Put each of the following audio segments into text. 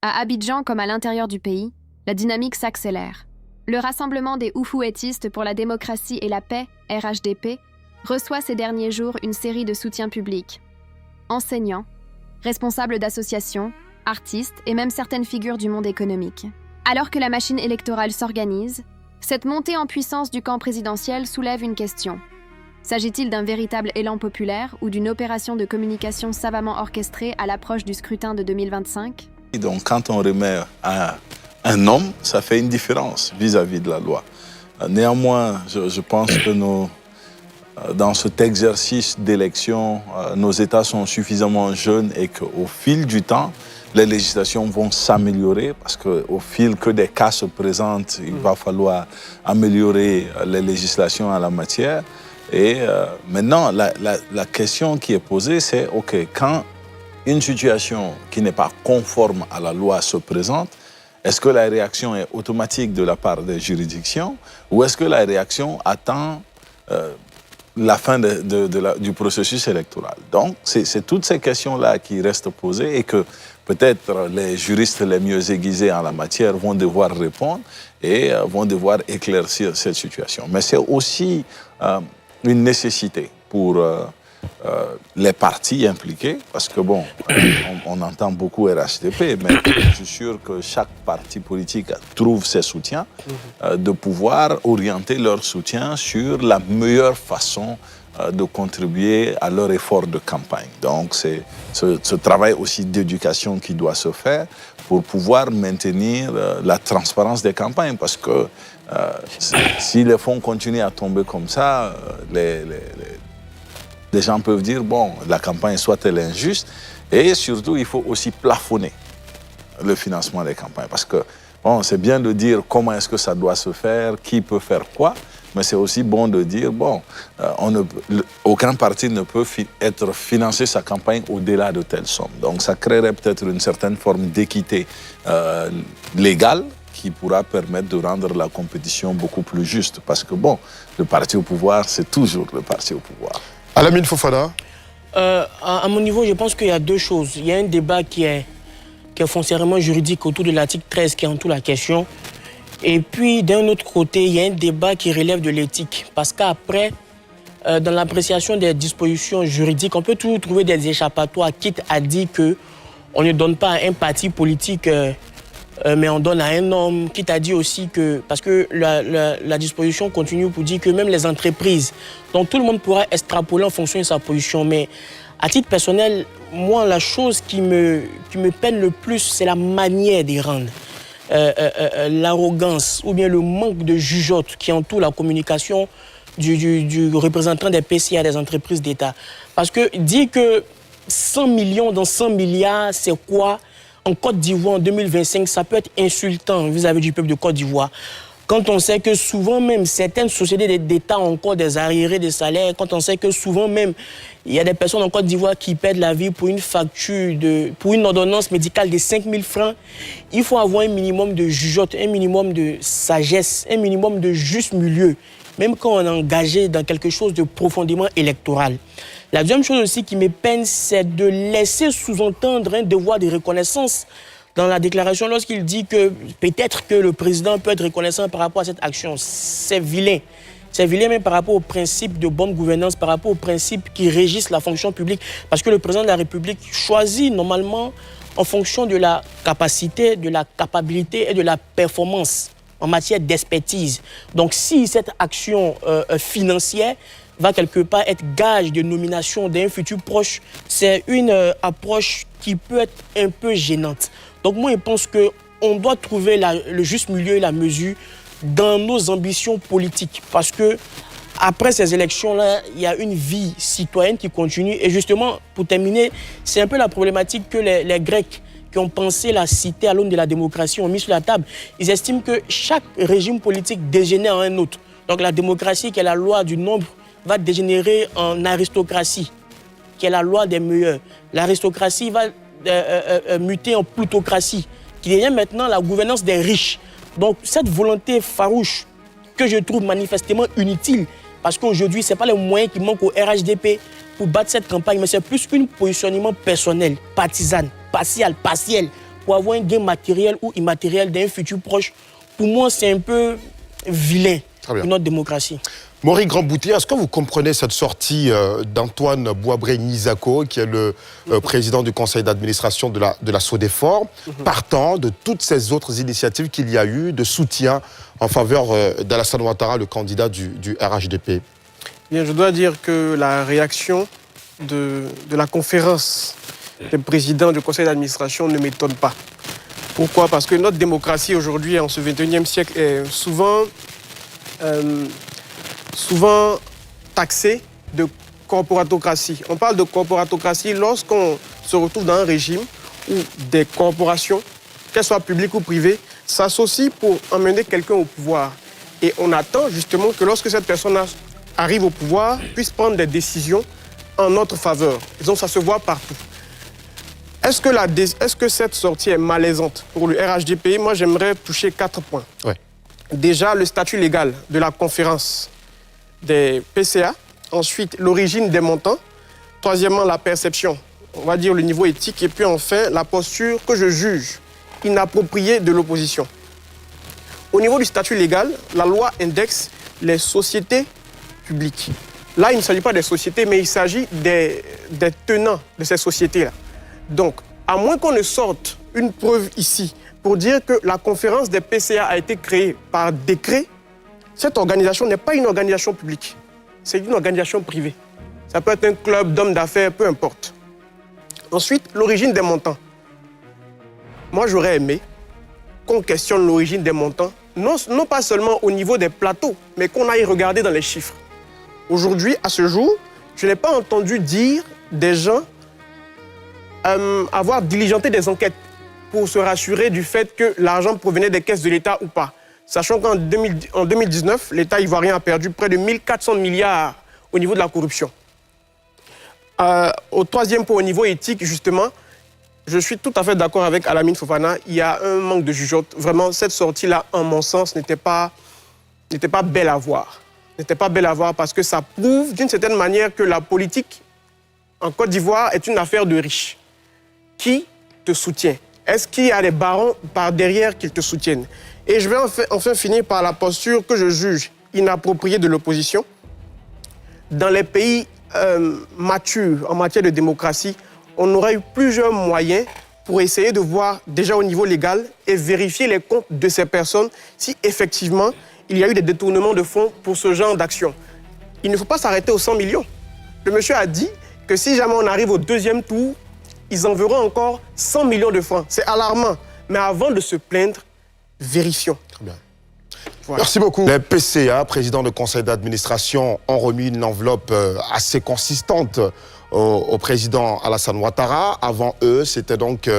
À Abidjan comme à l'intérieur du pays, la dynamique s'accélère. Le Rassemblement des Oufouettistes pour la démocratie et la paix, RHDP, reçoit ces derniers jours une série de soutiens publics. Enseignants, responsables d'associations, artistes et même certaines figures du monde économique. Alors que la machine électorale s'organise, cette montée en puissance du camp présidentiel soulève une question. S'agit-il d'un véritable élan populaire ou d'une opération de communication savamment orchestrée à l'approche du scrutin de 2025 ? Donc quand on remet un homme, ça fait une différence vis-à-vis de la loi. Néanmoins, je pense que dans cet exercice d'élection, nos États sont suffisamment jeunes et qu'au fil du temps, les législations vont s'améliorer parce qu'au fil que des cas se présentent, il va falloir améliorer les législations en la matière. Et maintenant, la question qui est posée, c'est OK, quand une situation qui n'est pas conforme à la loi se présente, est-ce que la réaction est automatique de la part des juridictions ou est-ce que la réaction attend la fin du processus électoral? Donc, c'est toutes ces questions-là qui restent posées et que peut-être les juristes les mieux aiguisés en la matière vont devoir répondre et vont devoir éclaircir cette situation. Mais c'est aussi une nécessité pour les partis impliqués, parce que bon, on entend beaucoup RHDP, mais je suis sûr que chaque parti politique trouve ses soutiens, de pouvoir orienter leur soutien sur la meilleure façon de contribuer à leur effort de campagne. Donc c'est ce travail aussi d'éducation qui doit se faire pour pouvoir maintenir la transparence des campagnes, parce que si les fonds continuent à tomber comme ça, les gens peuvent dire, bon, la campagne soit-elle injuste, et surtout, il faut aussi plafonner le financement des campagnes. Parce que, bon, c'est bien de dire comment est-ce que ça doit se faire, qui peut faire quoi, mais c'est aussi bon de dire, bon, aucun parti ne peut être financé sa campagne au-delà de telle somme. Donc, ça créerait peut-être une certaine forme d'équité légale qui pourra permettre de rendre la compétition beaucoup plus juste. Parce que, bon, le parti au pouvoir, c'est toujours le parti au pouvoir. Alamine Fofana. À mon niveau, je pense qu'il y a deux choses. Il y a un débat qui est foncièrement juridique autour de l'article 13 qui entoure la question. Et puis, d'un autre côté, il y a un débat qui relève de l'éthique. Parce qu'après, dans l'appréciation des dispositions juridiques, on peut toujours trouver des échappatoires, quitte à dire qu'on ne donne pas à un parti politique, mais on donne à un homme, quitte à dire aussi que... Parce que la disposition continue pour dire que même les entreprises, donc tout le monde pourra extrapoler en fonction de sa position. Mais à titre personnel, moi, la chose qui me peine le plus, c'est la manière d'y rendre. L'arrogance ou bien le manque de jugeote qui entoure la communication du représentant des PCA, des entreprises d'État. Parce que dire que 100 millions dans 100 milliards, c'est quoi? En Côte d'Ivoire, en 2025, ça peut être insultant vis-à-vis du peuple de Côte d'Ivoire. Quand on sait que souvent même, certaines sociétés d'État ont encore des arriérés de salaire, quand on sait que souvent même, il y a des personnes en Côte d'Ivoire qui perdent la vie pour une facture, pour une ordonnance médicale de 5 000 francs, il faut avoir un minimum de jugeote, un minimum de sagesse, un minimum de juste milieu, même quand on est engagé dans quelque chose de profondément électoral. La deuxième chose aussi qui me peine, c'est de laisser sous-entendre un devoir de reconnaissance dans la déclaration lorsqu'il dit que peut-être que le président peut être reconnaissant par rapport à cette action. C'est vilain. C'est vilain même par rapport aux principes de bonne gouvernance, par rapport aux principes qui régissent la fonction publique. Parce que le président de la République choisit normalement en fonction de la capacité, de la capacité et de la performance en matière d'expertise. Donc si cette action financière va quelque part être gage de nomination d'un futur proche, c'est une approche qui peut être un peu gênante. Donc moi, je pense qu'on doit trouver le juste milieu et la mesure dans nos ambitions politiques. Parce que après ces élections-là, il y a une vie citoyenne qui continue. Et justement, pour terminer, c'est un peu la problématique que les Grecs qui ont pensé la cité à l'aune de la démocratie ont mis sur la table. Ils estiment que chaque régime politique dégénère en un autre. Donc la démocratie, qui est la loi du nombre, va dégénérer en aristocratie, qui est la loi des meilleurs. L'aristocratie va muter en plutocratie, qui devient maintenant la gouvernance des riches. Donc cette volonté farouche que je trouve manifestement inutile, parce qu'aujourd'hui, ce n'est pas les moyens qui manquent au RHDP pour battre cette campagne, mais c'est plus un positionnement personnel, partisan, partiel, pour avoir un gain matériel ou immatériel d'un futur proche, pour moi, c'est un peu vilain pour notre démocratie. Maurice Grandboutier, est-ce que vous comprenez cette sortie d'Antoine Boisbré-Nizako, qui est le président du conseil d'administration de la SODEFOR, partant de toutes ces autres initiatives qu'il y a eu de soutien en faveur d'Alassane Ouattara, le candidat du RHDP? Bien, je dois dire que la réaction de la conférence des présidents du conseil d'administration ne m'étonne pas. Pourquoi? Parce que notre démocratie aujourd'hui, en ce 21e siècle, est souvent taxée de corporatocratie. On parle de corporatocratie lorsqu'on se retrouve dans un régime où des corporations, qu'elles soient publiques ou privées, s'associent pour emmener quelqu'un au pouvoir. Et on attend justement que lorsque cette personne arrive au pouvoir, puisse prendre des décisions en notre faveur. Donc ça se voit partout. Est-ce que cette sortie est malaisante pour le RHDP? Moi, j'aimerais toucher 4 points. Ouais. Déjà, le statut légal de la conférence des PCA. Ensuite, l'origine des montants. Troisièmement, la perception, on va dire le niveau éthique. Et puis enfin, la posture que je juge inappropriée de l'opposition. Au niveau du statut légal, la loi indexe les sociétés publiques. Là, il ne s'agit pas des sociétés, mais il s'agit des tenants de ces sociétés-là. Donc, à moins qu'on ne sorte une preuve ici pour dire que la conférence des PCA a été créée par décret, cette organisation n'est pas une organisation publique. C'est une organisation privée. Ça peut être un club d'hommes d'affaires, peu importe. Ensuite, l'origine des montants. Moi, j'aurais aimé qu'on questionne l'origine des montants, non pas seulement au niveau des plateaux, mais qu'on aille regarder dans les chiffres. Aujourd'hui, à ce jour, je n'ai pas entendu dire des gens avoir diligenté des enquêtes pour se rassurer du fait que l'argent provenait des caisses de l'État ou pas. Sachant qu'en 2019, l'État ivoirien a perdu près de 1400 milliards au niveau de la corruption. Au troisième point, au niveau éthique, justement, je suis tout à fait d'accord avec Alamine Fofana. Il y a un manque de jugeote. Vraiment, cette sortie-là, en mon sens, n'était pas belle à voir. N'était pas belle à voir parce que ça prouve d'une certaine manière que la politique en Côte d'Ivoire est une affaire de riches. Qui te soutient? Est-ce qu'il y a des barons par derrière qui te soutiennent? Et je vais enfin finir par la posture que je juge inappropriée de l'opposition. Dans les pays matures en matière de démocratie, on aurait eu plusieurs moyens pour essayer de voir déjà au niveau légal et vérifier les comptes de ces personnes si effectivement il y a eu des détournements de fonds pour ce genre d'action. Il ne faut pas s'arrêter aux 100 millions. Le monsieur a dit que si jamais on arrive au deuxième tour, ils enverront encore 100 millions de francs. C'est alarmant. Mais avant de se plaindre, vérifions. Très bien. Voilà. Merci beaucoup. Les PCA, présidents de conseil d'administration, ont remis une enveloppe assez consistante au président Alassane Ouattara. Avant eux, c'était donc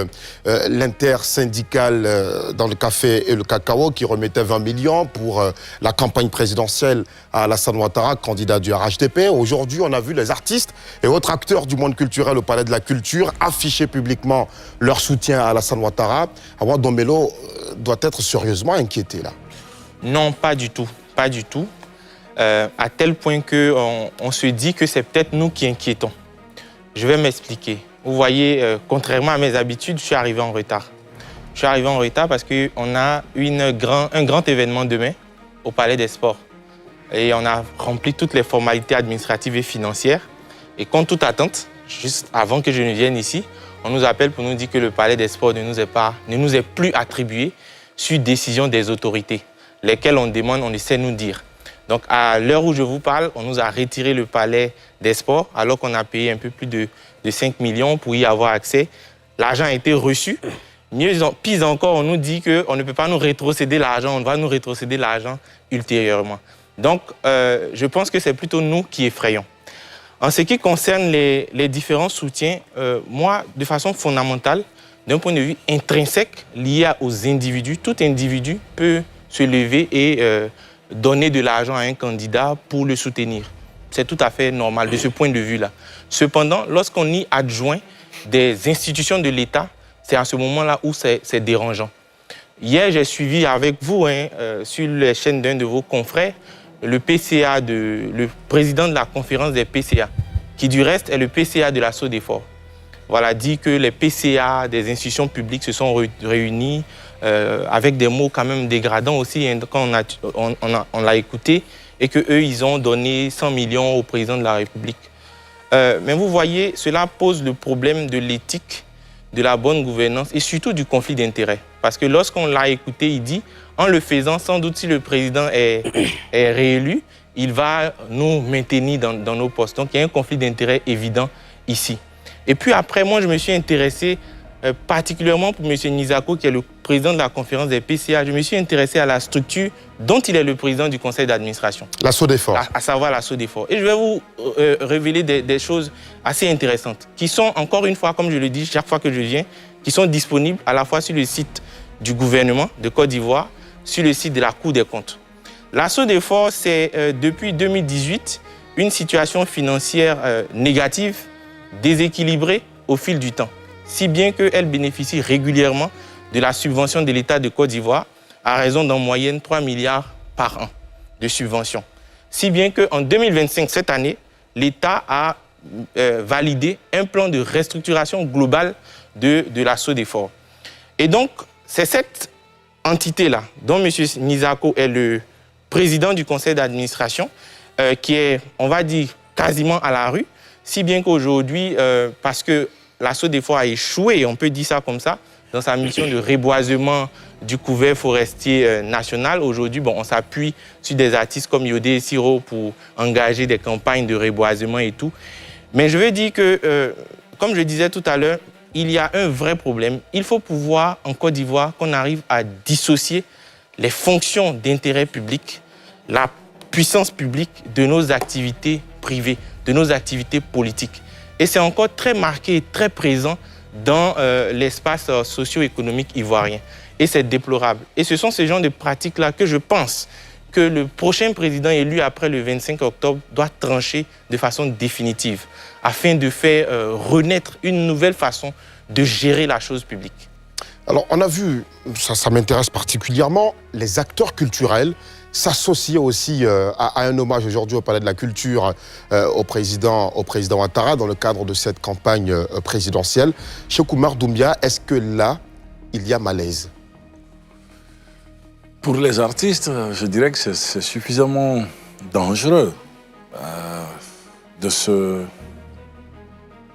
l'intersyndicale dans le café et le cacao qui remettait 20 millions pour la campagne présidentielle à Alassane Ouattara, candidat du RHDP. Aujourd'hui, on a vu les artistes et autres acteurs du monde culturel au Palais de la Culture afficher publiquement leur soutien à Alassane Ouattara. Awa Domelo doit être sérieusement inquiété là. Non, pas du tout. Pas du tout. À tel point qu'on se dit que c'est peut-être nous qui inquiétons. Je vais m'expliquer. Vous voyez, contrairement à mes habitudes, je suis arrivé en retard. Je suis arrivé en retard parce qu'on a un grand événement demain au Palais des Sports. Et on a rempli toutes les formalités administratives et financières. Et contre toute attente, juste avant que je ne vienne ici, on nous appelle pour nous dire que le Palais des Sports ne nous est plus attribué sur décision des autorités, lesquelles on demande, on essaie de nous dire. Donc, à l'heure où je vous parle, on nous a retiré le Palais des Sports, alors qu'on a payé un peu plus de 5 millions pour y avoir accès. L'argent a été reçu. Pis encore, on nous dit qu'on ne peut pas nous rétrocéder l'argent, on va nous rétrocéder l'argent ultérieurement. Donc, je pense que c'est plutôt nous qui effrayons. En ce qui concerne les différents soutiens, moi, de façon fondamentale, d'un point de vue intrinsèque, lié aux individus, tout individu peut se lever et donner de l'argent à un candidat pour le soutenir. C'est tout à fait normal de ce point de vue-là. Cependant, lorsqu'on y adjoint des institutions de l'État, c'est à ce moment-là où c'est dérangeant. Hier, j'ai suivi avec vous, sur les chaînes d'un de vos confrères, le président de la conférence des PCA, qui du reste est le PCA de la SODEFOR. voilà, dit que les PCA des institutions publiques se sont réunis avec des mots quand même dégradants aussi hein, quand on l'a écouté et qu'eux, ils ont donné 100 millions au président de la République. Mais vous voyez, cela pose le problème de l'éthique, de la bonne gouvernance et surtout du conflit d'intérêts. Parce que lorsqu'on l'a écouté, il dit, en le faisant, sans doute si le président est réélu, il va nous maintenir dans nos postes. Donc il y a un conflit d'intérêts évident ici. Et puis après, moi, je me suis intéressé particulièrement pour M. Nizako, qui est le président de la conférence des PCA. Je me suis intéressé à la structure dont il est le président du conseil d'administration. La SODEFOR. À savoir la SODEFOR. Et je vais vous révéler des choses assez intéressantes, qui sont, encore une fois, comme je le dis chaque fois que je viens, qui sont disponibles à la fois sur le site du gouvernement de Côte d'Ivoire, sur le site de la Cour des comptes. La SODEFOR, c'est depuis 2018 une situation financière négative, déséquilibrée au fil du temps, si bien qu'elle bénéficie régulièrement de la subvention de l'État de Côte d'Ivoire à raison d'en moyenne 3 milliards par an de subventions. Si bien qu'en 2025, cette année, l'État a validé un plan de restructuration globale de la SODEFOR. Et donc, c'est cette entité-là, dont M. Nizako est le président du conseil d'administration, qui est, on va dire, quasiment à la rue, si bien qu'aujourd'hui, parce que la SODEFOR a échoué, on peut dire ça comme ça, dans sa mission de reboisement du couvert forestier national. Aujourd'hui, on s'appuie sur des artistes comme Yodé et Siro pour engager des campagnes de reboisement et tout. Mais je veux dire que, comme je disais tout à l'heure, il y a un vrai problème. Il faut pouvoir, en Côte d'Ivoire, qu'on arrive à dissocier les fonctions d'intérêt public, la puissance publique de nos activités privées, de nos activités politiques. Et c'est encore très marqué et très présent dans l'espace socio-économique ivoirien. Et c'est déplorable. Et ce sont ces genres de pratiques-là que je pense que le prochain président élu après le 25 octobre doit trancher de façon définitive afin de faire renaître une nouvelle façon de gérer la chose publique. Alors, on a vu, ça m'intéresse particulièrement, les acteurs culturels s'associer aussi à un hommage aujourd'hui au Palais de la Culture au président Ouattara dans le cadre de cette campagne présidentielle. Cheikh Oumar Doumbia, est-ce que là, il y a malaise? Pour les artistes, je dirais que c'est suffisamment dangereux de se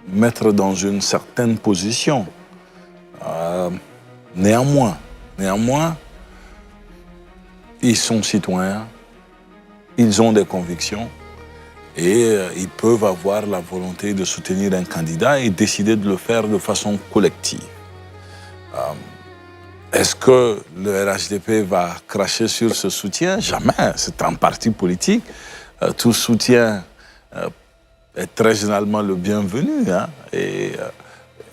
mettre dans une certaine position. Néanmoins, ils sont citoyens, ils ont des convictions et ils peuvent avoir la volonté de soutenir un candidat et décider de le faire de façon collective. Est-ce que le RHDP va cracher sur ce soutien? Jamais. C'est un parti politique. Tout soutien est très généralement le bienvenu et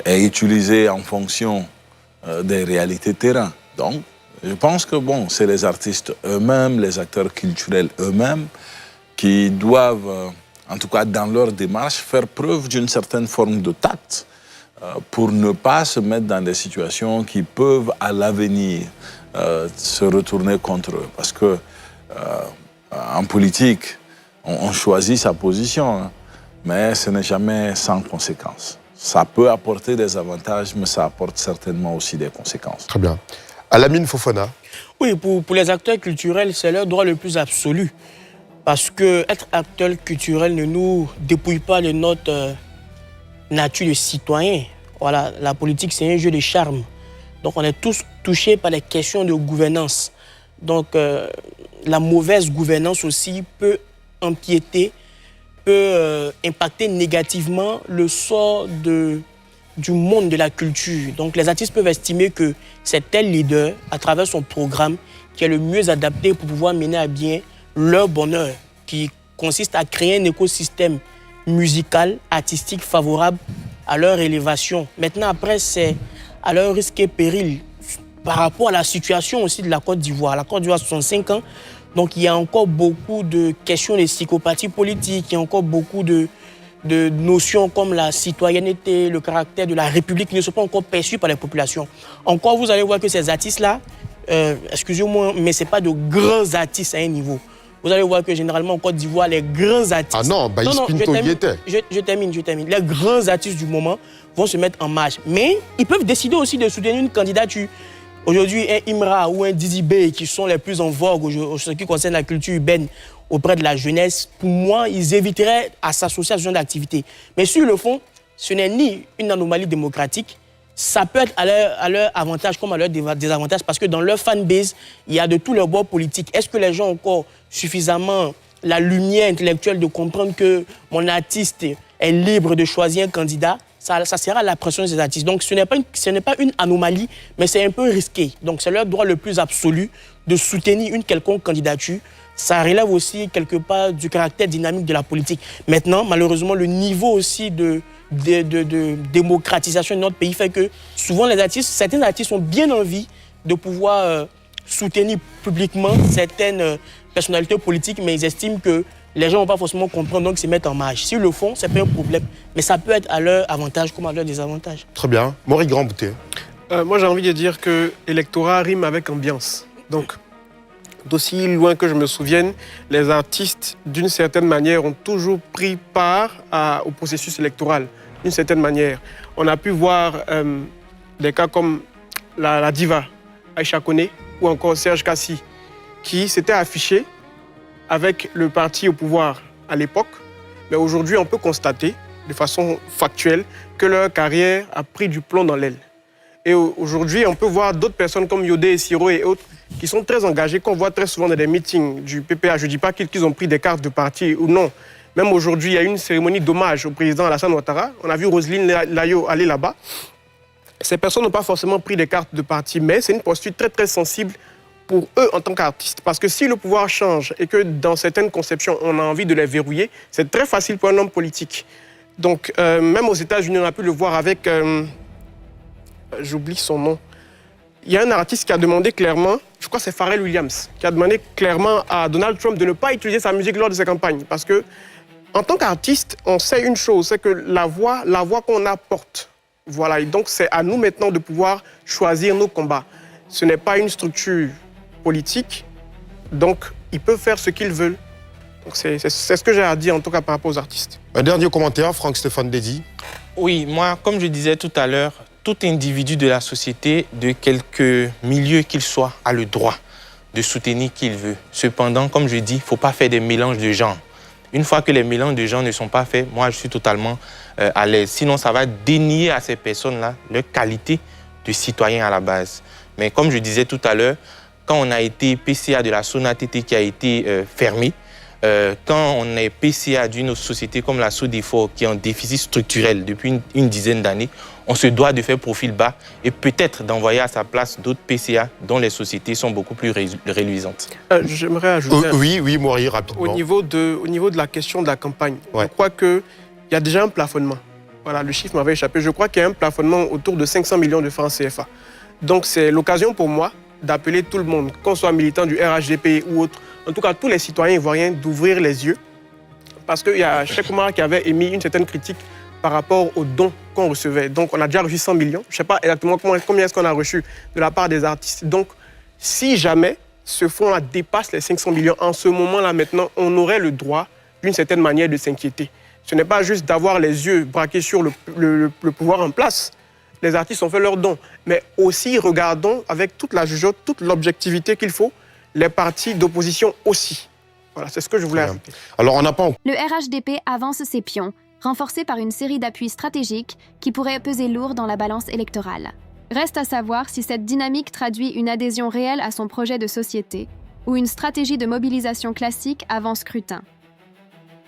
est utilisé en fonction des réalités terrain. Donc, je pense que c'est les artistes eux-mêmes, les acteurs culturels eux-mêmes qui doivent, en tout cas dans leur démarche, faire preuve d'une certaine forme de tact pour ne pas se mettre dans des situations qui peuvent, à l'avenir, se retourner contre eux. Parce que en politique, on choisit sa position, mais ce n'est jamais sans conséquences. Ça peut apporter des avantages, mais ça apporte certainement aussi des conséquences. Très bien. Alamine Fofana. Oui, pour les acteurs culturels, c'est leur droit le plus absolu. Parce que être acteur culturel ne nous dépouille pas de notre nature de citoyen. Voilà, la politique, c'est un jeu de charme. Donc, on est tous touchés par les questions de gouvernance. Donc, la mauvaise gouvernance aussi peut empiéter, peut impacter négativement le sort du monde de la culture. Donc, les artistes peuvent estimer que c'est tel leader, à travers son programme, qui est le mieux adapté pour pouvoir mener à bien leur bonheur, qui consiste à créer un écosystème musical, artistique favorable à leur élévation. Maintenant, après, c'est à leur risque et péril par rapport à la situation aussi de la Côte d'Ivoire. La Côte d'Ivoire a 65 ans, donc il y a encore beaucoup de questions de psychopathie politique, il y a encore beaucoup de notions comme la citoyenneté, le caractère de la République qui ne sont pas encore perçus par les populations. Encore, vous allez voir que ces artistes-là, excusez-moi, mais ce n'est pas de grands artistes à un niveau. vous allez voir que généralement en Côte d'Ivoire, les grands artistes... Ah non, Baïs Pinto y était. Je termine. Les grands artistes du moment vont se mettre en marche. Mais ils peuvent décider aussi de soutenir une candidature. Aujourd'hui, un Imra ou un Didi Bey, qui sont les plus en vogue en ce qui concerne la culture urbaine auprès de la jeunesse, pour moi, ils éviteraient à s'associer à ce genre d'activité. Mais sur le fond, ce n'est ni une anomalie démocratique, ça peut être à leur avantage comme à leur désavantage, parce que dans leur fanbase, il y a de tous les bords politiques. Est-ce que les gens ont encore suffisamment la lumière intellectuelle de comprendre que mon artiste est libre de choisir un candidat? Ça sera la pression des artistes. Donc, ce n'est pas une anomalie, mais c'est un peu risqué. Donc, c'est leur droit le plus absolu de soutenir une quelconque candidature. Ça relève aussi, quelque part, du caractère dynamique de la politique. Maintenant, malheureusement, le niveau aussi de démocratisation de notre pays fait que, souvent, certains artistes ont bien envie de pouvoir soutenir publiquement certaines personnalités politiques, mais ils estiment que les gens ne vont pas forcément comprendre, donc ils se mettent en marge. S'ils le font, ce n'est pas un problème, mais ça peut être à leur avantage comme à leur désavantage. Très bien. Maurice Grandboutet. Moi, j'ai envie de dire que l'électorat rime avec ambiance. Donc, d'aussi loin que je me souvienne, les artistes, d'une certaine manière, ont toujours pris part au processus électoral, d'une certaine manière. On a pu voir des cas comme la diva Aïcha Koné ou encore Serge Kassi, qui s'étaient affichés avec le parti au pouvoir à l'époque. Mais aujourd'hui, on peut constater de façon factuelle que leur carrière a pris du plomb dans l'aile. Et aujourd'hui, on peut voir d'autres personnes comme Yodé, Siro et autres qui sont très engagés, qu'on voit très souvent dans des meetings du PPA. Je ne dis pas qu'ils ont pris des cartes de parti ou non. Même aujourd'hui, il y a eu une cérémonie d'hommage au président Alassane Ouattara. On a vu Roselyne Layo aller là-bas. Ces personnes n'ont pas forcément pris des cartes de parti, mais c'est une posture très, très sensible pour eux en tant qu'artistes. Parce que si le pouvoir change et que dans certaines conceptions, on a envie de les verrouiller, c'est très facile pour un homme politique. Donc, même aux États-Unis, on a pu le voir avec... j'oublie son nom. Il y a un artiste qui a demandé clairement, je crois que c'est Pharrell Williams, qui a demandé clairement à Donald Trump de ne pas utiliser sa musique lors de ses campagnes. Parce que, en tant qu'artiste, on sait une chose, c'est que la voix qu'on apporte. Voilà, et donc c'est à nous maintenant de pouvoir choisir nos combats. Ce n'est pas une structure politique, donc ils peuvent faire ce qu'ils veulent. Donc c'est ce que j'ai à dire en tout cas par rapport aux artistes. Un dernier commentaire, Franck-Stéphane Dédy. Oui, moi, comme je disais tout à l'heure, tout individu de la société, de quelque milieu qu'il soit, a le droit de soutenir qui il veut. Cependant, comme je dis, il ne faut pas faire des mélanges de genres. Une fois que les mélanges de genres ne sont pas faits, moi, je suis totalement à l'aise. Sinon, ça va dénier à ces personnes-là leur qualité de citoyen à la base. Mais comme je disais tout à l'heure, quand on a été PCA de la SONATT qui a été fermée, quand on est PCA d'une société comme la SODEFOR qui est en déficit structurel depuis une dizaine d'années, on se doit de faire profil bas et peut-être d'envoyer à sa place d'autres PCA dont les sociétés sont beaucoup plus reluisantes. J'aimerais ajouter... Oui, Maurice, rapidement. Au niveau de la question de la campagne, je crois qu'il y a déjà un plafonnement. Voilà, le chiffre m'avait échappé. Je crois qu'il y a un plafonnement autour de 500 millions de francs CFA. Donc c'est l'occasion pour moi d'appeler tout le monde, qu'on soit militant du RHDP ou autre, en tout cas tous les citoyens ivoiriens, d'ouvrir les yeux. Parce qu'il y a Cheikh Oumar qui avait émis une certaine critique par rapport aux dons qu'on recevait. Donc on a déjà reçu 100 millions. Je ne sais pas exactement combien est-ce qu'on a reçu de la part des artistes. Donc si jamais ce fonds-là dépasse les 500 millions, en ce moment-là maintenant, on aurait le droit d'une certaine manière de s'inquiéter. Ce n'est pas juste d'avoir les yeux braqués sur le pouvoir en place. Les artistes ont fait leurs dons. Mais aussi, regardons avec toute la jugeote, toute l'objectivité qu'il faut, les partis d'opposition aussi. Voilà, c'est ce que je voulais ajouter. Alors, on n'a pas... Le RHDP avance ses pions, renforcé par une série d'appuis stratégiques qui pourraient peser lourd dans la balance électorale. Reste à savoir si cette dynamique traduit une adhésion réelle à son projet de société ou une stratégie de mobilisation classique avant scrutin.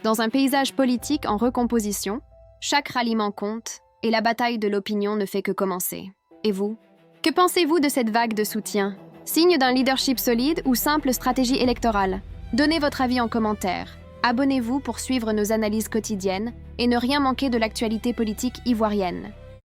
Dans un paysage politique en recomposition, chaque ralliement compte et la bataille de l'opinion ne fait que commencer. Et vous? Que pensez-vous de cette vague de soutien? Signe d'un leadership solide ou simple stratégie électorale? Donnez votre avis en commentaire. Abonnez-vous pour suivre nos analyses quotidiennes et ne rien manquer de l'actualité politique ivoirienne.